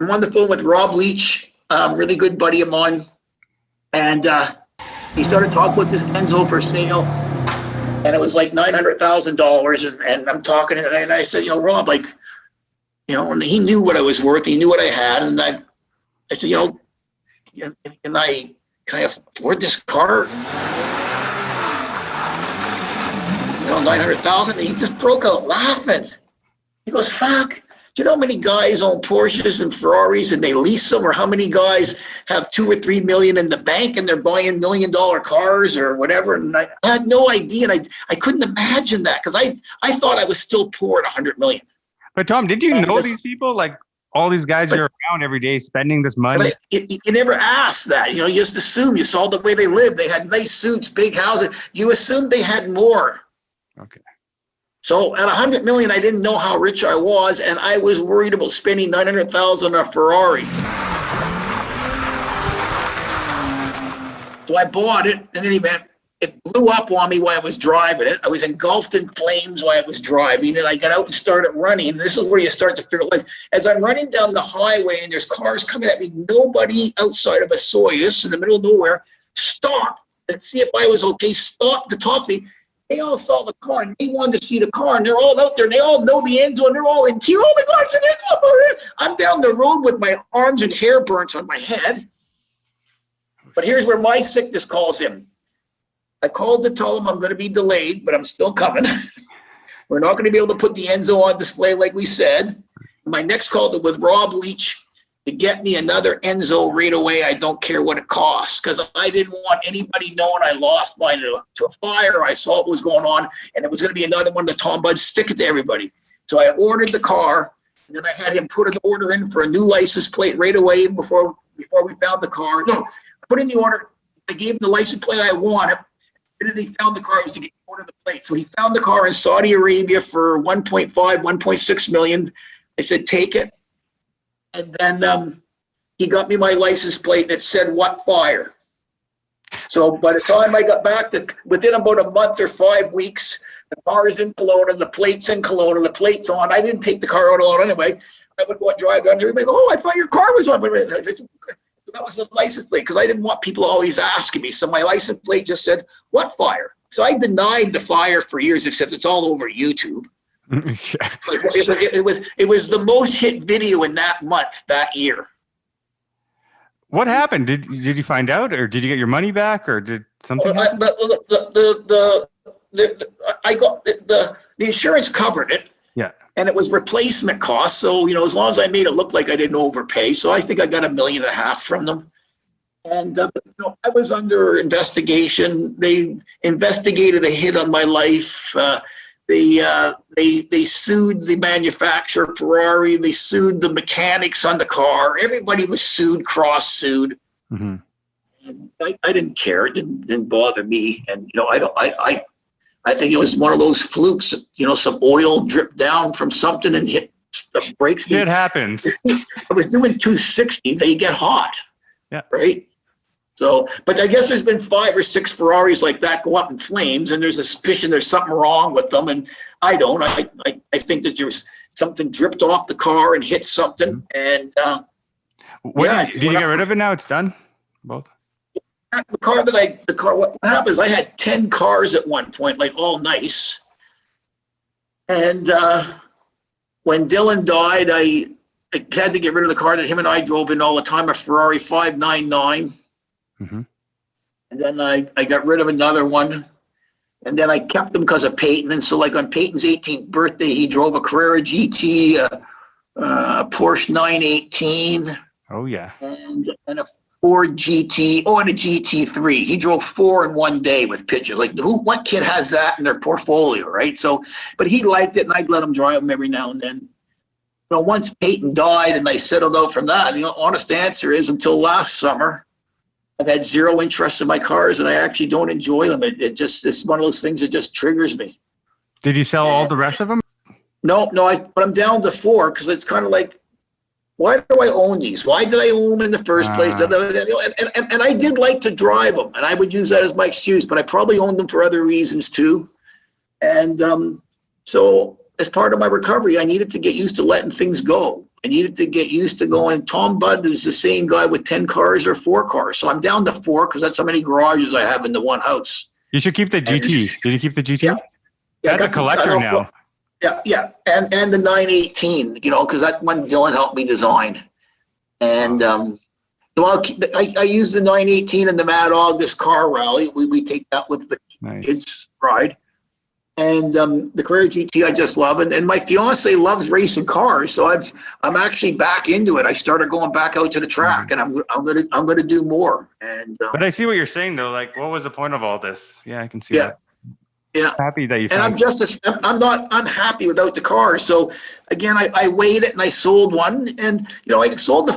I'm on the phone with Rob Leach, really good buddy of mine. And he started talking about this Enzo for sale. And it was like $900,000. And I'm talking, and I said, Rob, like, and he knew what I was worth. He knew what I had. And I said, can I afford this car? 900,000. He just broke out laughing. He goes, fuck. Do you know how many guys own Porsches and Ferraris and they lease them, or how many guys have 2 or 3 million in the bank and they're buying $1 million cars or whatever? And I had no idea, and I couldn't imagine that, because I thought I was still poor at 100 million. But Tom, did you know these people, like all these guys you're around every day spending this money? You never asked that. You just assumed. You saw the way they lived. They had nice suits, big houses. You assumed they had more. Okay. So at 100 million, I didn't know how rich I was, and I was worried about spending 900,000 on a Ferrari. So I bought it, and then it blew up on me while I was driving it. I was engulfed in flames while I was driving, and I got out and started running. And this is where you start to figure, like, as I'm running down the highway and there's cars coming at me, nobody outside of a Soyuz in the middle of nowhere stopped and see if I was okay, stopped to talk to me. They all saw the car, and they wanted to see the car, and they're all out there, and they all know the Enzo, and they're all in tears. Oh my God, it's an Enzo! I'm down the road with my arms and hair burnt on my head. But here's where my sickness calls in. I called to tell them I'm going to be delayed, but I'm still coming. We're not going to be able to put the Enzo on display like we said. My next call was with Rob Leach to get me another Enzo right away. I don't care what it costs, because I didn't want anybody knowing I lost mine to a fire. I saw what was going on, and it was going to be another one of the Tom Buds, stick it to everybody. So I ordered the car, and then I had him put an order in for a new license plate right away before we found the car. No, I put in the order. I gave him the license plate I wanted. And then he found the car. I was to get order the plate. So he found the car in Saudi Arabia for 1.5, 1.6 million. I said, take it. And then he got me my license plate, and it said, what fire? So by the time I got back, within about a month or 5 weeks, the car is in Kelowna, the plate's in Kelowna, the plate's on. I didn't take the car out a lot anyway. I would go and drive around. Everybody go, oh, I thought your car was on. So that was the license plate, because I didn't want people always asking me. So my license plate just said, what fire? So I denied the fire for years, except it's all over YouTube. So it was the most hit video in that month, that year. What happened? Did you find out, or did you get your money back, or did something happen? I got the insurance covered it. Yeah. And it was replacement costs. So, as long as I made it look like I didn't overpay. So I think I got $1.5 million from them. And, I was under investigation. They investigated a hit on my life. They sued the manufacturer, Ferrari. They sued the mechanics on the car. Everybody was sued, cross-sued. Mm-hmm. And I didn't care. It didn't bother me. And, I think it was one of those flukes, some oil dripped down from something and hit the brakes. It happens. I was doing 260. They get hot. Yeah. Right. So, but I guess there's been 5 or 6 Ferraris like that go up in flames, and there's a suspicion there's something wrong with them. And I don't. I think that there's something dripped off the car and hit something. And did you get rid of it now? It's done. Both. What happens, I had 10 cars at one point, like all nice. And when Dylan died, I had to get rid of the car that him and I drove in all the time, a Ferrari 599. Mm-hmm. And then I got rid of another one. And then I kept them because of Peyton. And so, like, on Peyton's 18th birthday, he drove a Carrera GT, a Porsche 918. Oh, yeah. And a Ford GT, and a GT3. He drove 4 in one day with pictures. Like, what kid has that in their portfolio, right? So, but he liked it, and I'd let him drive them every now and then. Once Peyton died and I settled out from that, honest answer is, until last summer, I've had zero interest in my cars, and I actually don't enjoy them. It's one of those things that just triggers me. Did you sell all the rest of them? No, but I'm down to 4, because it's kind of like, why do I own these? Why did I own them in the first place? And I did like to drive them, and I would use that as my excuse, but I probably owned them for other reasons too. And so as part of my recovery, I needed to get used to letting things go. I needed to get used to going. Tom Budd is the same guy with 10 cars or 4 cars. So I'm down to 4 because that's how many garages I have in the one house. You should keep the GT. Did you keep the GT? Yeah. Yeah, That's a collector now. Yeah. And the 918, because that one Dylan helped me design. And so I use the 918 in the Mad August car rally. We take that with the kids ride. And the Carrera GT I just love, and my fiance loves racing cars, so I'm actually back into it. I started going back out to the track, and I'm gonna do more. And but I see what you're saying though. Like, what was the point of all this? Yeah, I can see that. Yeah. Happy that you. And I'm not unhappy without the car. So again, I weighed it and I sold one, and I sold the